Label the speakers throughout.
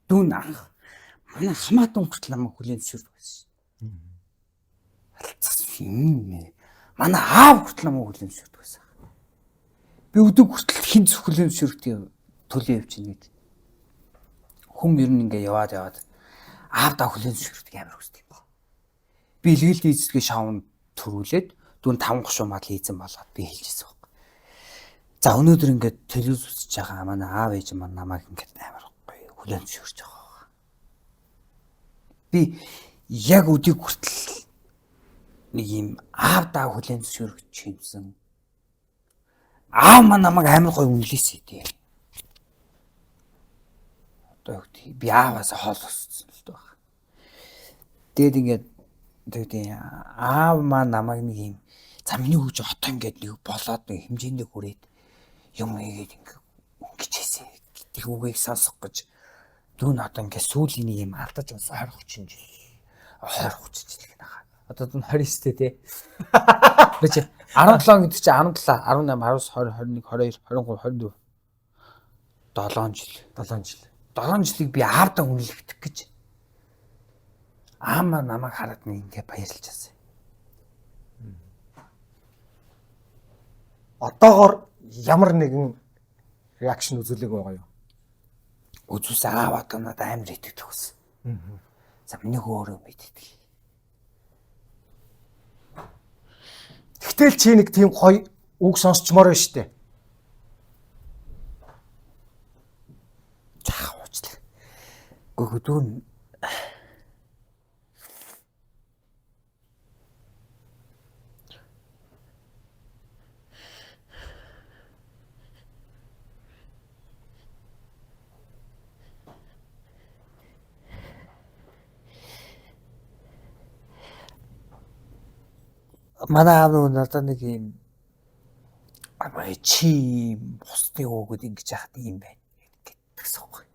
Speaker 1: Дүүн анх манай хамаатан хүртэл намайг хүлээн зөвшөөрдөг байсан. Харилцсан. Манай аав хүртэл намайг хүлээн зөвшөөрдөг байсан. Би өдөг хүртэл хин зөвхөлэн зөвшөөрөлтийн төлөө явж ийн гэдэг. Хүм ер нь ингээ яваад аавдаа хүлээн зөвшөөрөлт амар хүсдэг юм. Би илгээлт эзэсгээ шавн төрүүлээд дүүн 5 гушуумаад хийцэн болоод би хэлчихсэн баг. За өнөөдөр ингээд телевиз үзэж байгаа манай аав ээж маань намайг ингээд амар гоё хүлээн зөвшөөрч байгаа. Би яг өдийг хүртэл нэг юм аавдаа хүлээн зөвшөөрч юмсан. Аав маань намайг амар гоё үнэлээсэй дээ. Одоо би ааваас хоол өссөн л дээ. Тэгэд ингээд аав маань намайг нэг юм за миний хүүж отоо ингээд нэг болоод нэг хэмжээндээ хүрээд юм ийгээд ингээд өнгөчээсэй гэдэг үгийг сонсох гэж дүүн одоо ингээд сүүлийн нэг юм алдаж бас 20 30 жил гэнаа. Одоо дүүн 29 тий. Би чи 17 гэдэг чи 17 18 19 20 21 22 23 7 жилийг би аавдаа үнэлэгдэх гэж аамаа намайг хараад нэг ингээ баярлчихсан.
Speaker 2: Одоогоор ямар нэгэн реакшн үзүүлэг байгаа юу?
Speaker 1: Үзүүлсэн аав одоо надад амар итгэдэг байсан. За миний өөрөө мэддэг.
Speaker 2: Тэгтэл чи нэг тийм гоё үг сонсчмоор байна штэ.
Speaker 1: Чаах уучлаа. Гүгдүүн манай аав надад нэг юм амаа чи бусдын өөгд ингэж яхад юм байна гэдэгсэн үг.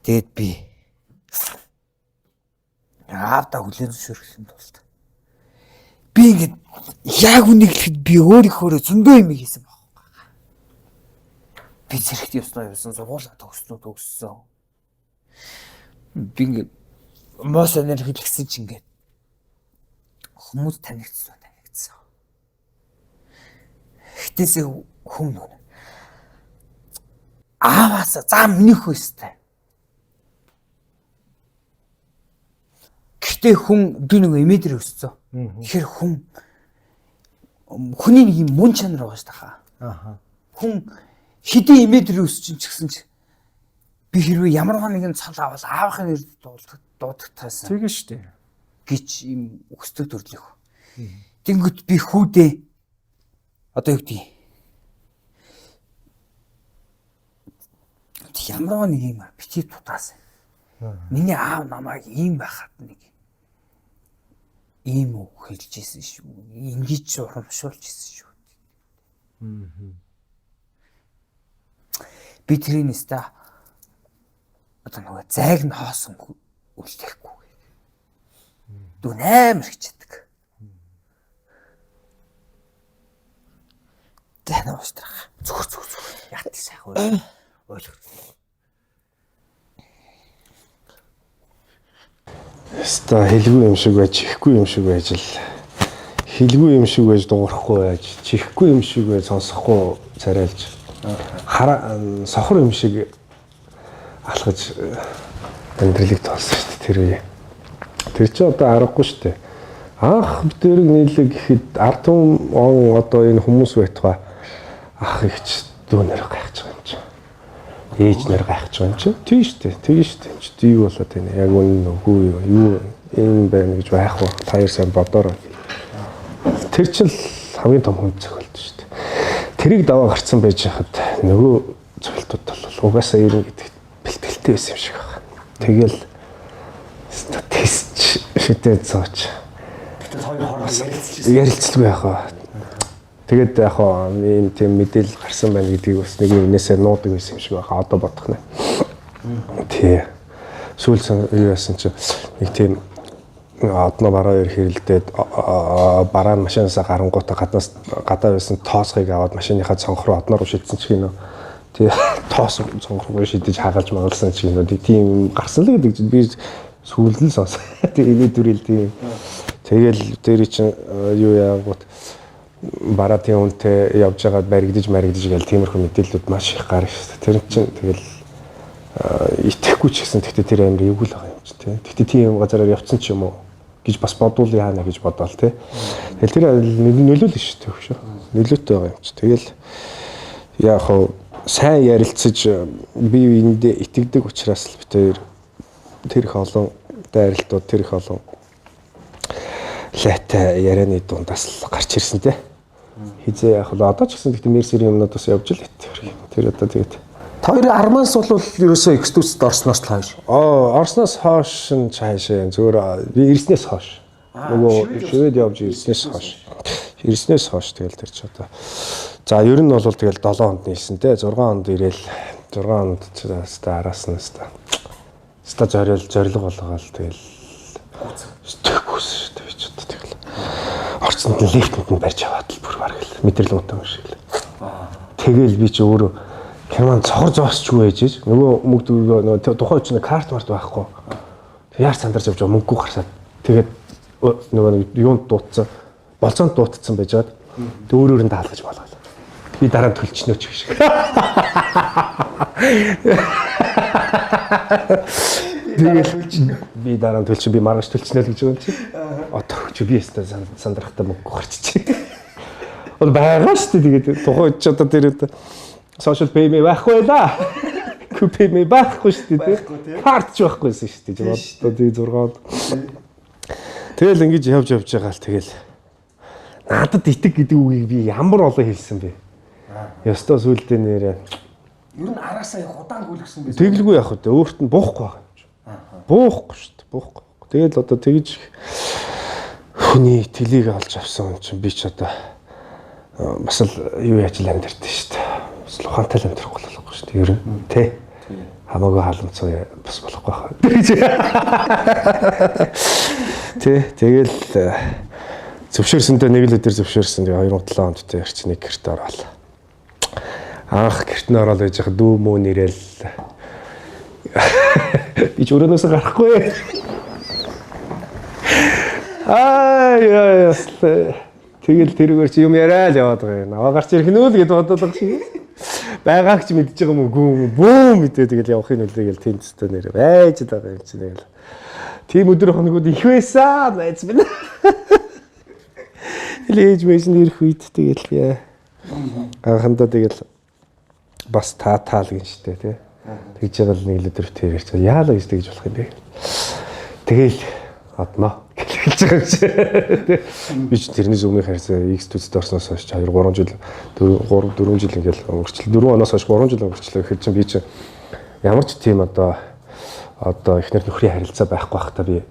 Speaker 1: Тэгэд би аавдаа хүлээн зөвшөөрсөн тулд би ингэж яг үнийг хэлэхэд би өөрийнхөө зөндөө юм хийсэн баг. Би зэрэгт явсан сургуулаа төгссөн. Би ингэ мос энер хэлсэн чи ингэ хүмүүс танигдсан. Хитээсээ хүн нүн. Ааваас за минийх өстэй. Гэхдээ хүн би нэг эмээдрээ өссөн. Тэгэхээр хүний нэг юм мөн чанар байгаа шүү дээ. Хүн хэдийн эмээдрээ өссөн ч гэсэн ч би хэрвээ ямар нэгэн цал авал аавынхын нэр дуудагтаасан.
Speaker 2: Тэгээ шүү дээ.
Speaker 1: Гэж юм өсдөг төрлөх. Тэнгөт би хүүдээ одоо юу гэдэг ямар нэг юм бити тутаас. Миний аав намайг ийм байхад нэг ийм үг хэлж ирсэн шүү. Ингэж урамшуулж ирсэн шүү. Би тэрнээс та одоо нөгөө зайг нь хоосон үлдэхгүй. Дүүн амар хичээдэг. Тэнэ уустрах. Зүг. Яат сайхан ойлгох.
Speaker 3: Ста хэлгүй юм шиг байж, чихгүй юм шиг байж л хэлгүй юм шиг байж дуурахгүй байж, чихгүй юм шиг байж сонсохгүй царайлж сохор юм шиг алхаж амьдралыг тоолсон шүү дээ тэр үе. Тэр чи одоо аргагүй шүү дээ. Анх битэрэг нийлэг гэхэд ард түмэн одоо энэ хүмүүс байтугай ах ихч дүүнэр гайхаж байгаа юм чи. Ээж нэр гайхаж байгаа юм чи. Тийм шүү дээ. Тэгээ шүү дээ. Чи юу болоод байна? Яг үнэн үгүй юу юм байна гэж байх уу? Таяр сайн бодороо. Тэр чил хамгийн том хүн зөвлөлт шүү дээ. Тэрийг даваа гарцсан байж хахад нөгөө зөвлөлтүүд бол угаасаа ирнэ гэдэгт бэлтгэлтэй байсан юм шиг байна. Тэгэл тест шидэд зооч. Ярилцлага яах вэ? Тэгээд яг ийм тийм мэдээлэл гарсан байна гэдгийг бас нэг юмнээсээ нуудаг байсан юм шиг байна. Одоо бодох нэ. Тий. Сүүлсэн юу яасан чи нэг тийм одно бараа хэрэлдээд бараа нь машинасаа гарангуудаа гадаа байсан тоосхыг аваад машиныхаа цонх руу одноор шидсэн ч гинөө. Тий. тоос сонгохгүй шидэж хагалж магалсан ч юм уу тийм гарсан л гэдэг чинь би сүүлдэл сонс. Тэгээ дүрэл тийм. Тэгэл дээр чинь юу яагууд баратын үнтэй явж байгаад баригдаж гэл тиймэрхүү мэдээлэлүүд маш их гарна шүү дээ. Тэр чинь тэгэл итгэхгүй ч гэсэн тэгтээ тэр амир эвгүй л байгаа юм чи тий. Тэгтээ тийм газараар явцсан ч юм уу гэж бас бодвол яана гэж бодоол тий. Тэгэл тэр нөлөөлнө шүү дээ хөшөө. Нөлөөтэй байгаа юм чи. Тэгэл яг хав сайн ярилцаж бие биендээ итгэдэг учраас л бид тэр их олон дайралтууд тэр их олон лайтай ярианы дундаас л гарч ирсэн тий. Хизээ яг л одоо ч гэсэн тэгтээ мерсерийн юмнуудаас явж л бит. Тэр одоо тэгээд
Speaker 2: Хоёр арманс бол ерөөсөө экстүүцэд орсноос л хойш.
Speaker 3: Орсноос хойш нь цаашаа зүгээр би ирснээс хойш. Нөгөө шивэд явж ирснээс хойш. Ирснээс хойш тэгэл тэр ч одоо. За ер нь бол тэгэл 7 хонд нийлсэн те 6 хонд ирээл 6 хонд араас нь ста зориг болгоол тэгэл тэхгүйс шүү дээ ч одоо тэгэл. Орцонд нь лифтэнд нь барьж аваад л бүр бараг л мэдрэл утсан шиг л. Тэгэл би ч өөрөө Хэмээн цохор зоосчгүй ээжэж нөгөө мөнгө тухайн үчиг карт март байхгүй. Яар сандарч явж байгаа мөнгөгүй гарсаад тэгээд нөгөө юунд дуутсан болцоонд дуутсан байжгаад өөрөөр нь даалгаж болгоо. Би дараа нь төлчнөө ч гэж. Тэгээд би дараа нь төлчих би маргааш төлчнөө л гэж байгаа юм чи. Одоо ч би ястаа сандрахтаа мөнгө гарчиж. Ол байгаа шүү дээ тэгээд тухайн үчиг одоо тэр social payment байхгүй да. Payment байхгүй шүү дээ. Карт ч байхгүйсэн шүү дээ. Одоо тий 6-нд. Тэгэл ингэж явж байгаа л тэгэл надад итэг гэдэг үгийг би ямар олон хэлсэн бэ? Ёстой сүулдэ нэрээ.
Speaker 2: Ер нь араасаа удаан гүйлгсэн байсан.
Speaker 3: Тэглгүй явах үү? Өөрт нь буухгүй байгаа юм чи. Буухгүй шүү дээ. Буухгүй. Тэгэл одоо тэгж хүний итгэлийг олж авсан юм чинь би ч одоо бас л юу яаж л амьдэрдэ шүү дээ. Ухаантай л амьдрах болохгүй шүү дээ. Ер нь тий. Хамаагүй халамцсан бас болохгүй хаа. Тий. Тэгэл зөвшөөрсөндөө нэг л өдөр зөвшөөрсөн. 2007 онд тий арчны гэрт ороод. Анх гэрт нь ороод байж хаа дүү мөө нэрэл. Би ч өрөөнөөс гарахгүй. Яа. Тэгэл тэрүүгээр чи юм яриа л яваад байгаа юм. Аваа гарч ирэх нь үл гэд бодлоо шиг. Байгааг ч мэдж байгаа мүү бүү мэдээ тэгэл явахын үлээ гэл тэнцтэй нэр байж л байгаа юм чи тэгэл. Тийм өдөр хоногуд их байсан байж байна. Лээж мэйсэн ирэх үед тэгэл би анхандаа тэгэл бас таатаал гин штэ тий. Тэгж байгаа л нэг л өдөр тэр ярьж яалаа гэж тэгж болох юм бэ. Тэгэл аднаа хэлж байгаа чи. Би ч тэрнээс өмнөх харьцаа X төцөд орсноос хойш 2 3 жил 4 жил ингээл өнгөрчлөө. 4 оноос хойш 3 жил өнгөрчлөө гэхэд чинь би чи ямар ч тийм одоо эхнэр нөхрийн харилцаа байхгүй байхдаа би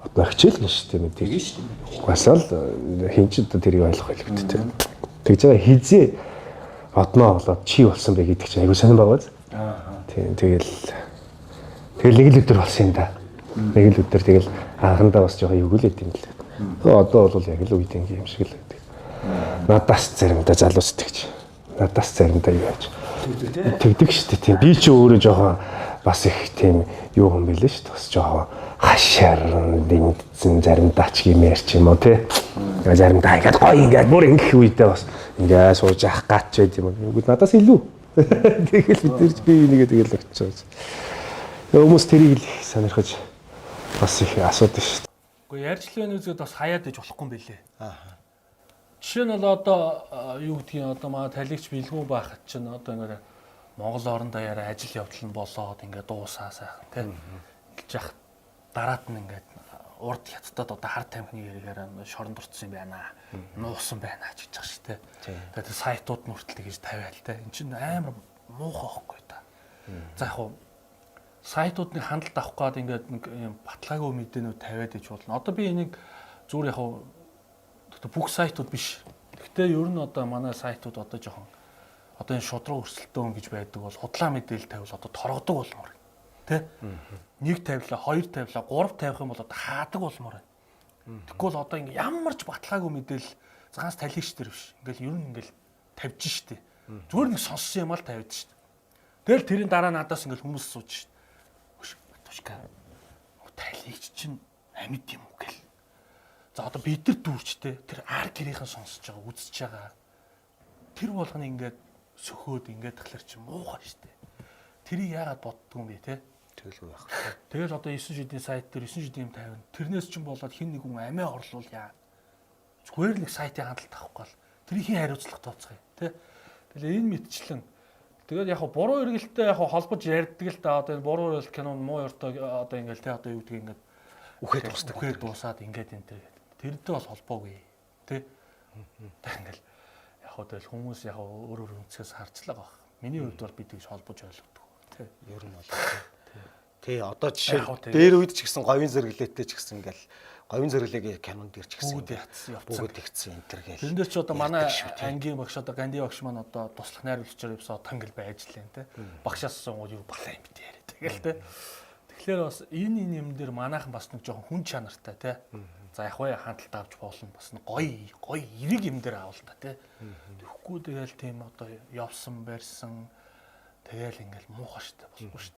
Speaker 3: одоо хичээл гин шүү дээ мэдээ. Тийм шүү дээ. Угаасаа л хин ч одоо тэрийг ойлгох байлгүй дээ. Тэгж байгаа хизээ одноо болоод чи болсон бэ гэдэг чинь айгуу сонирн байгааз. Тийм тэгэл нэг л өдөр болсон юм да. Нэг л өдөр тэгэл анхандаа бас жоохон эвгүүлээд юм л. Одоо бол яг л үед ингээм шиг л байдаг. Надаас заримдаа залуус тэгж. Надаас заримдаа юу яаж. Тэгдэг шүү дээ тийм. Би ч өөрөө жоохон бас их тийм юу юм бэлээ шүү дээ. Бас жоохон хашаар дэмдсэн заримдаа ч юм ярьч юм уу тий. Заримдаа ингээд гоё ингээд бүр ингэх үедээ бас ингээд сууж ах гач байд юм. Надаас илүү. Тэгэл бидэрч би нэгээ тэгэл очиж. Хүмүүс тэрийг л сонирхож бас их асуудаг шүү дээ.
Speaker 4: Гэхдээ ярьжлын үзэд бас хаяад иж болохгүй юм билэ. Жишээ нь бол одоо юу гэдгийг одоо маа талигч билгүү байхад чинь одоо ингээд Монгол орондоо яриа ажил явдал нь болоод ингээд дуусаа сайхан тийм гэж яах дараад нь ингээд урд хятадд одоо хар тамхины яриагаар шоронд орцсон юм байна. Нуусан байна гэж байгаа шүү дээ. Тэгээд сайтууд нь хүртэл гэж тавиал те. Энд чинь амар муухай байхгүй та. За яг хуу сайтуудны хандлт авах гээд ингээд нэг юм баталгаагүй мэдээнүүд тавиад иж болно. Одоо би энийг зүгээр яг хуу бүх сайтууд биш. Гэхдээ ер нь одоо манай сайтууд одоо жоохон одоо энэ шудраг өрсөлдөөн гэж байдаг бол худлаа мэдээлэл тавил одоо торгодог болмоор тий. Нэг тавилаа, хоёр тавилаа, гурав тавих юм бол одоо хаадаг болмоор байна. Тэгвэл одоо ингэ ямар ч баталгаагүй мэдээлэл загаас талигч төр биш. Ингээл ер нь ингээл тавьж штэ. Зүгээр нэг сонссон юм аа л тавьж штэ. Тэгэл тэрийн дараа надаас ингээл хүмүүс сууж шин. Хөш батушка. Тайлэгч чинь амьд юм уу гэл. За одоо бид нар дүүрчтэй тэр ар гэрийнхэн сонсож байгаа үзэж байгаа. Тэр болгоны ингээд сөхөөд ингээд тахлаар чи муухай штэ. Тэрийг яагаад боддгүй юм бэ те?
Speaker 2: Тэгэлгүй байх.
Speaker 4: Тэгэл одоо 9 шидийн сайт дээр 9 шидийн 50. Тэрнээс ч болоод хин нэг хүн амиа орлуул яа. Зүгээр нэг сайтын хандлт авахгүй бол тэрийг хин хариуцлага тооцгоё те. Тэгэл энэ мэдчлэн тэгээд яг буруу эргэлттэй яг холбож ярьдаг л да одоо энэ буруу эргэлт кинон муу ёртой одоо ингээл те одоо юу гэдгийг ингээд үхээд дуусаад ингээд энэ тэрнтэй бол холбоогүй те. Тэг ингээл яг тэгэл хүмүүс яг өөр өнцгөөс харцлаа баг. Миний хувьд бол бид тэгж холбож ойлгодог те.
Speaker 2: Ер нь бол тий одоо жишээ дээр үед ч гэсэн говийн зэрэглээтэй ч гэсэн ингээл говийн зэрэглэгийн кинонд дэр ч гэсэн бүгд игцэн энэ төр гээл.
Speaker 4: Тэрнээр ч одоо манай ангийн багш одоо ганди багш маань одоо туслах найруулагчаар явсаа тангал байж лээ те. Багшаас асуугаад юу балаа юм бэ яриа тэгэл те. Тэгэхээр бас энэ юм дээр манайхан бас нэг жоохон хүн чанартай те. За яг бай хандлт авч болно бас нэг гоё эрэг юм дээр аавал та те. Тэгэхгүй тэгэл тийм одоо явсан барьсан тэгэл ингээл муухай штэ болохгүй штэ.